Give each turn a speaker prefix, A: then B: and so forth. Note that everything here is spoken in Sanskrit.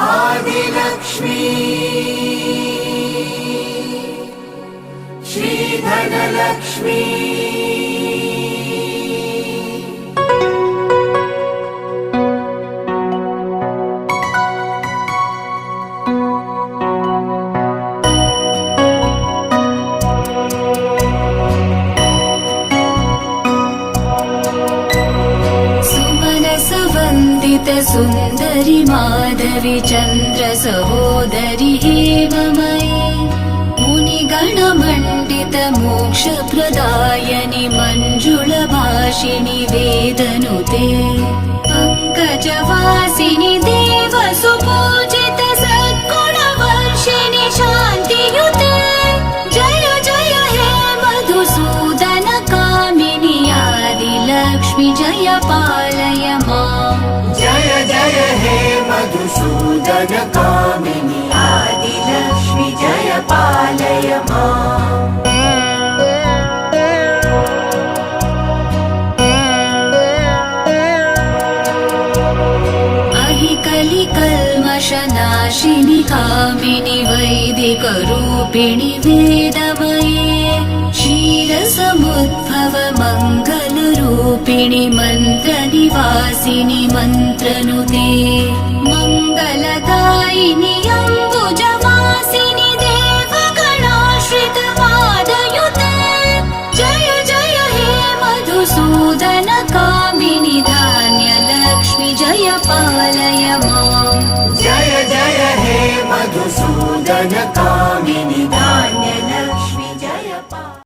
A: आदिलक्ष्मी श्रीधनलक्ष्मी
B: सुन्दरि माधवी चन्द्र सहोदरि एव मयि मुनिगणमण्डित मोक्षप्रदायनि मञ्जुलभाषिणि वेदनुते पङ्कजवासिनि देव सुपूजित सद्गुणवर्षिणि शान्तियुते जय जय हे मधुसूदन कामिनि आदिलक्ष्मि जय पालय माम्
A: जय जय हे मधुसूदन कामिनि आदिलक्ष्मि जय पालय माम्
B: अहि कलिकल्मषनाशिनि कामिनि वैदिकरूपिणि वेदमये क्षीरसमुद्भव मङ्गलरूपिणि मन्त्रनिवासिनि मन्त्रनुते मङ्गलदायिनि अम्बुजवासिनि देवगणाश्रितपादयुते जय जय हे मधुसूदन कामिनि धान्यलक्ष्मि जय पालय माम्
A: जय जय हे मधुसूदन कामिनि